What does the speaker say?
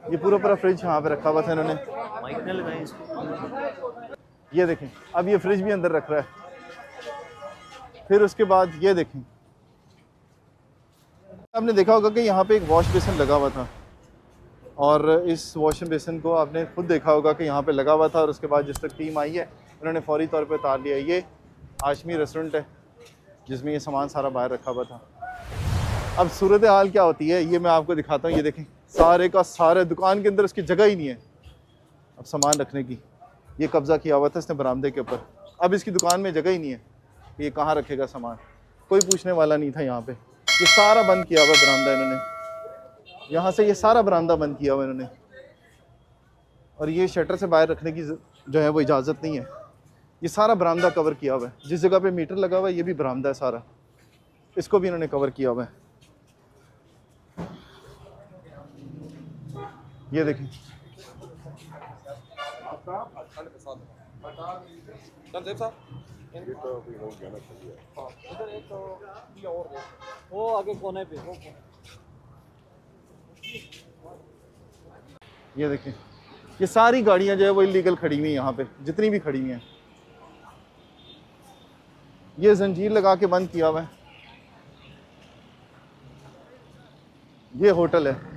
ये पूरा फ्रिज यहाँ पे रखा हुआ था इन्होंने। माइक ने लगाई इसको। ये देखें, अब ये फ्रिज भी अंदर रख रहा है। फिर उसके बाद ये देखें, आपने देखा होगा कि यहाँ पे एक वॉश बेसिन लगा हुआ था, और इस वॉश बेसिन को आपने खुद देखा होगा कि यहाँ पे लगा हुआ था, और उसके बाद जिस तक टीम आई है उन्होंने फौरी तौर पे उतार लिया। ये हाशमी रेस्टोरेंट है जिसमें ये सामान सारा बाहर रखा हुआ था। अब सूरत हाल क्या होती है ये मैं आपको दिखाता हूँ। ये देखें, सारे का सारे दुकान के अंदर उसकी जगह ही नहीं है अब सामान रखने की। ये कब्ज़ा किया हुआ था इसने बरामदे के ऊपर, अब इसकी दुकान में जगह ही नहीं है, ये कहाँ रखेगा सामान, कोई पूछने वाला नहीं था यहाँ पे। ये सारा बंद किया हुआ बरामदा इन्होंने, यहाँ से ये सारा बरामदा बंद किया हुआ इन्होंने, और ये शटर से बाहर रखने की जो है वो इजाज़त नहीं है। ये सारा बरामदा कवर किया हुआ है, जिस जगह पे मीटर लगा हुआ है ये भी बरामदा है सारा, इसको भी इन्होंने कवर किया हुआ है। ये देखें, वो आगे कोने पे ये देखें, ये सारी गाड़ियां जो है वो इलीगल खड़ी हुई हैं यहाँ पे, जितनी भी खड़ी हुई हैं। ये जंजीर लगा के बंद किया हुआ है। ये होटल है।